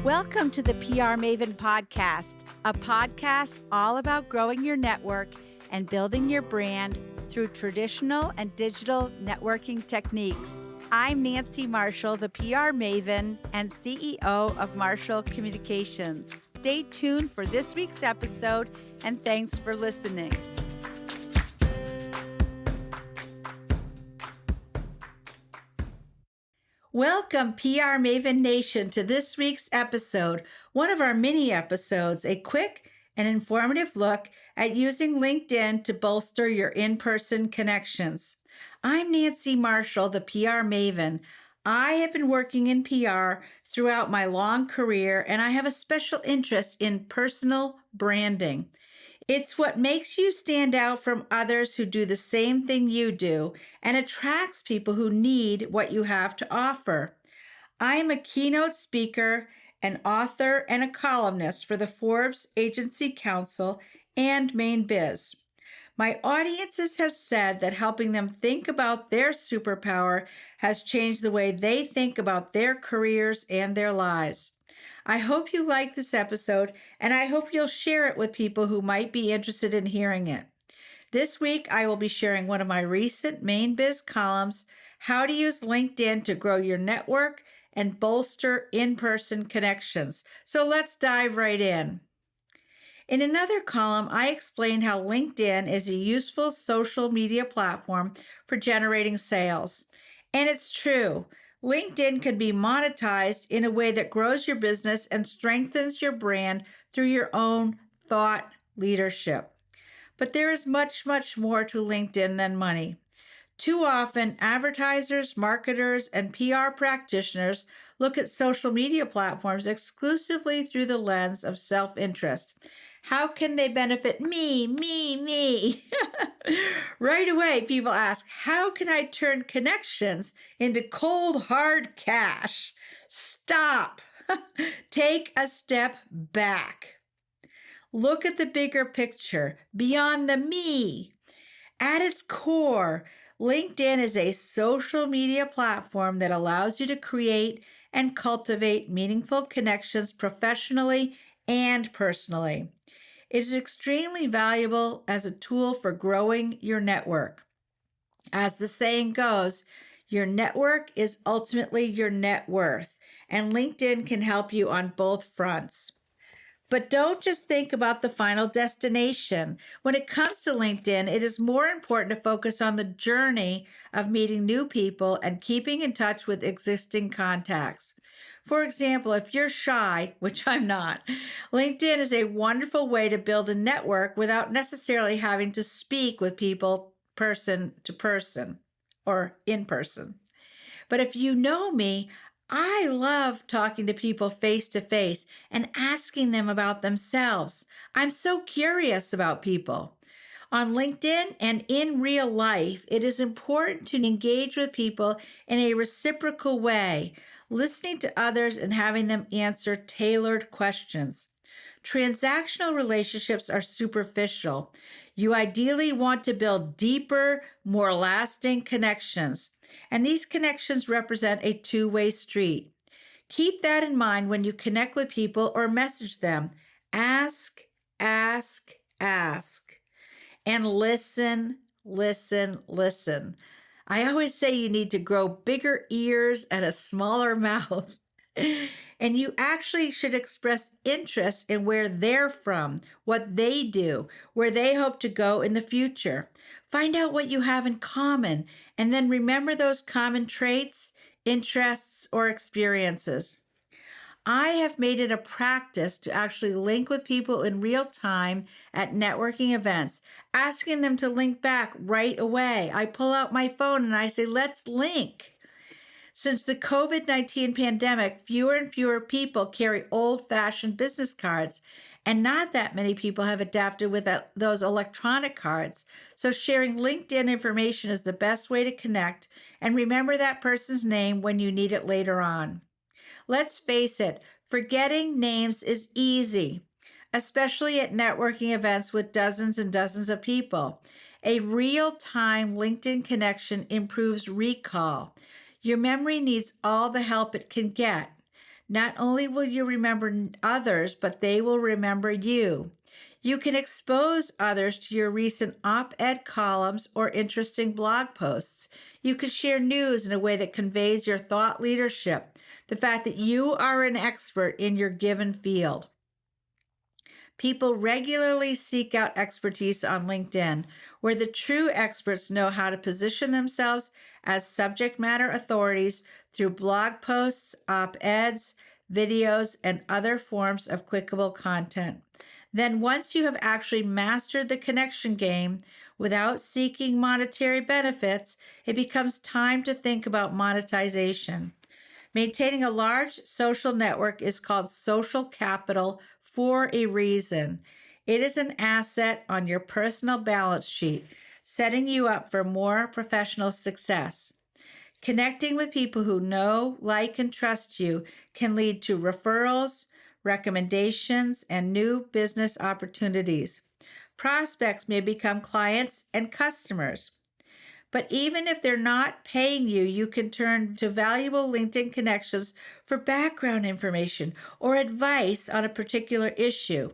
Welcome to the PR Maven podcast, a podcast all about growing your network and building your brand through traditional and digital networking techniques. I'm Nancy Marshall, the PR Maven and CEO of Marshall Communications. Stay tuned for this week's episode, and thanks for listening. Welcome, PR Maven Nation, to this week's episode, one of our mini episodes, a quick and informative look at using LinkedIn to bolster your in-person connections. I'm Nancy Marshall, the PR Maven. I have been working in PR throughout my long career, and I have a special interest in personal branding. It's what makes you stand out from others who do the same thing you do and attracts people who need what you have to offer. I am a keynote speaker, an author, and a columnist for the Forbes Agency Council and Mainebiz. My audiences have said that helping them think about their superpower has changed the way they think about their careers and their lives. I hope you like this episode, and I hope you'll share it with people who might be interested in hearing it. This week, I will be sharing one of my recent Mainebiz columns, How to Use LinkedIn to Grow Your Network and Bolster In-Person Connections. So let's dive right in. In another column, I explain how LinkedIn is a useful social media platform for generating sales. And it's true. LinkedIn can be monetized in a way that grows your business and strengthens your brand through your own thought leadership. But there is much, much more to LinkedIn than money. Too often, advertisers, marketers, and PR practitioners look at social media platforms exclusively through the lens of self-interest. How can they benefit me? Right away, people ask, how can I turn connections into cold, hard cash? Stop. Take a step back. Look at the bigger picture, beyond the me. At its core, LinkedIn is a social media platform that allows you to create and cultivate meaningful connections professionally and personally. It is extremely valuable as a tool for growing your network. As the saying goes, your network is ultimately your net worth, and LinkedIn can help you on both fronts. But don't just think about the final destination. When it comes to LinkedIn, it is more important to focus on the journey of meeting new people and keeping in touch with existing contacts. For example, if you're shy, which I'm not, LinkedIn is a wonderful way to build a network without necessarily having to speak with people person to person or in person. But if you know me, I love talking to people face to face and asking them about themselves. I'm so curious about people. On LinkedIn and in real life, it is important to engage with people in a reciprocal way, listening to others and having them answer tailored questions. Transactional relationships are superficial. You ideally want to build deeper, more lasting connections. And these connections represent a two-way street. Keep that in mind when you connect with people or message them. Ask. And listen. I always say you need to grow bigger ears and a smaller mouth. And you actually should express interest in where they're from, what they do, where they hope to go in the future. Find out what you have in common, and then remember those common traits, interests, or experiences. I have made it a practice to actually link with people in real time at networking events, asking them to link back right away. I pull out my phone and I say, let's link. Since the COVID-19 pandemic, fewer and fewer people carry old-fashioned business cards, and not that many people have adapted with those electronic cards. So sharing LinkedIn information is the best way to connect and remember that person's name when you need it later on. Let's face it, forgetting names is easy, especially at networking events with dozens and dozens of people. A real-time LinkedIn connection improves recall. Your memory needs all the help it can get. Not only will you remember others, but they will remember you. You can expose others to your recent op-ed columns or interesting blog posts. You can share news in a way that conveys your thought leadership, the fact that you are an expert in your given field. People regularly seek out expertise on LinkedIn, where the true experts know how to position themselves as subject matter authorities through blog posts, op-eds, videos, and other forms of clickable content. Then, once you have actually mastered the connection game without seeking monetary benefits, it becomes time to think about monetization. Maintaining a large social network is called social capital for a reason. It is an asset on your personal balance sheet, setting you up for more professional success. Connecting with people who know, like, and trust you can lead to referrals, recommendations, and new business opportunities. Prospects may become clients and customers. But even if they're not paying you, you can turn to valuable LinkedIn connections for background information or advice on a particular issue.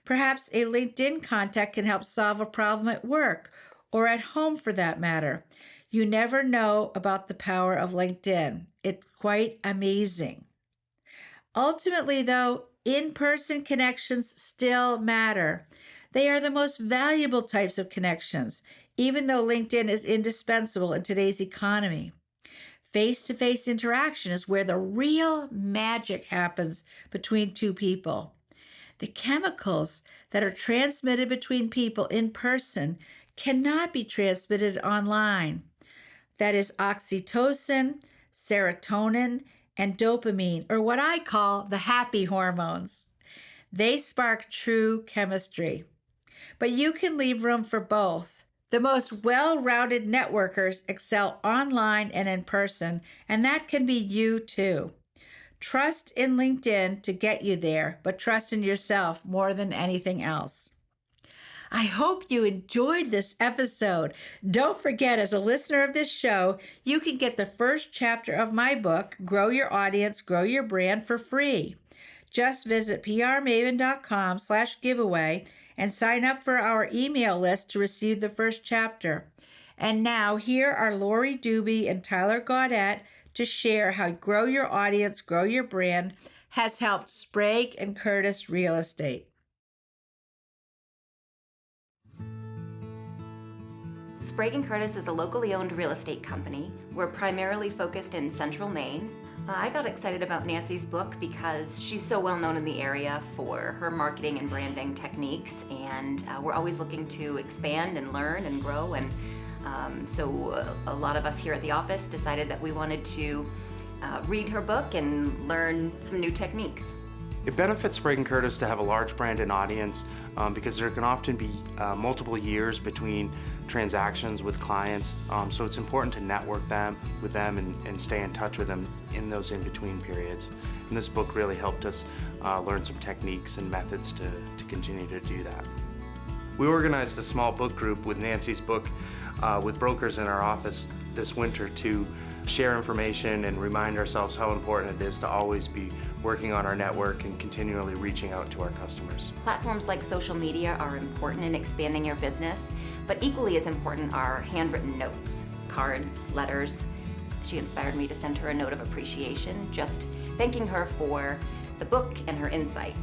Perhaps a LinkedIn contact can help solve a problem at work or at home for that matter. You never know about the power of LinkedIn. It's quite amazing. Ultimately, though, in-person connections still matter. They are the most valuable types of connections, even though LinkedIn is indispensable in today's economy. Face-to-face interaction is where the real magic happens between two people. The chemicals that are transmitted between people in person cannot be transmitted online. That is oxytocin, serotonin, and dopamine, or what I call the happy hormones. They spark true chemistry. But you can leave room for both. The most well-rounded networkers excel online and in person, and that can be you too. Trust in LinkedIn to get you there, but trust in yourself more than anything else. I hope you enjoyed this episode. Don't forget, as a listener of this show, you can get the first chapter of my book, Grow Your Audience, Grow Your Brand, for free. Just visit prmaven.com/giveaway and sign up for our email list to receive the first chapter. And now, here are Lori Doobie and Tyler Gaudette to share how Grow Your Audience, Grow Your Brand has helped Sprague and Curtis Real Estate. Sprague & Curtis is a locally owned real estate company. We're primarily focused in central Maine. I got excited about Nancy's book because she's so well known in the area for her marketing and branding techniques, and we're always looking to expand and learn and grow, and so a lot of us here at the office decided that we wanted to read her book and learn some new techniques. It benefits Sprague & Curtis to have a large brand and audience because there can often be multiple years between transactions with clients, so it's important to network with them and stay in touch with them in those in-between periods. And this book really helped us learn some techniques and methods to continue to do that. We organized a small book group with Nancy's book with brokers in our office this winter to share information and remind ourselves how important it is to always be working on our network and continually reaching out to our customers. Platforms like social media are important in expanding your business, but equally as important are handwritten notes, cards, letters. She inspired me to send her a note of appreciation, just thanking her for the book and her insight.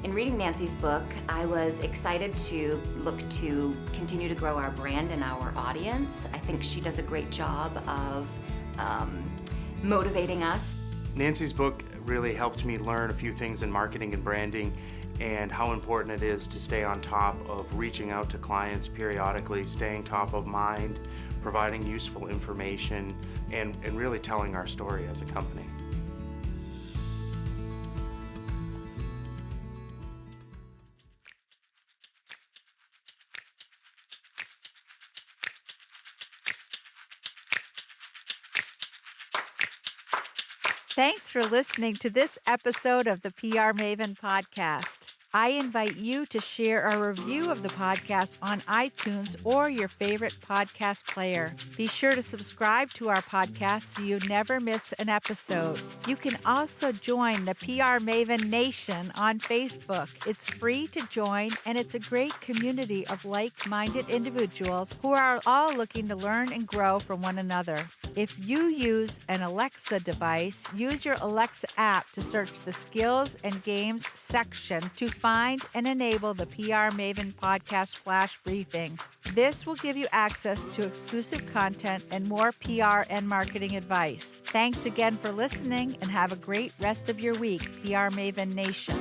In reading Nancy's book, I was excited to look to continue to grow our brand and our audience. I think she does a great job of motivating us. Nancy's book really helped me learn a few things in marketing and branding and how important it is to stay on top of reaching out to clients periodically, staying top of mind, providing useful information, and really telling our story as a company. Thanks for listening to this episode of the PR Maven podcast. I invite you to share a review of the podcast on iTunes or your favorite podcast player. Be sure to subscribe to our podcast so you never miss an episode. You can also join the PR Maven Nation on Facebook. It's free to join, and it's a great community of like-minded individuals who are all looking to learn and grow from one another. If you use an Alexa device, use your Alexa app to search the Skills and Games section to find and enable the PR Maven Podcast Flash Briefing. This will give you access to exclusive content and more PR and marketing advice. Thanks again for listening, and have a great rest of your week, PR Maven Nation.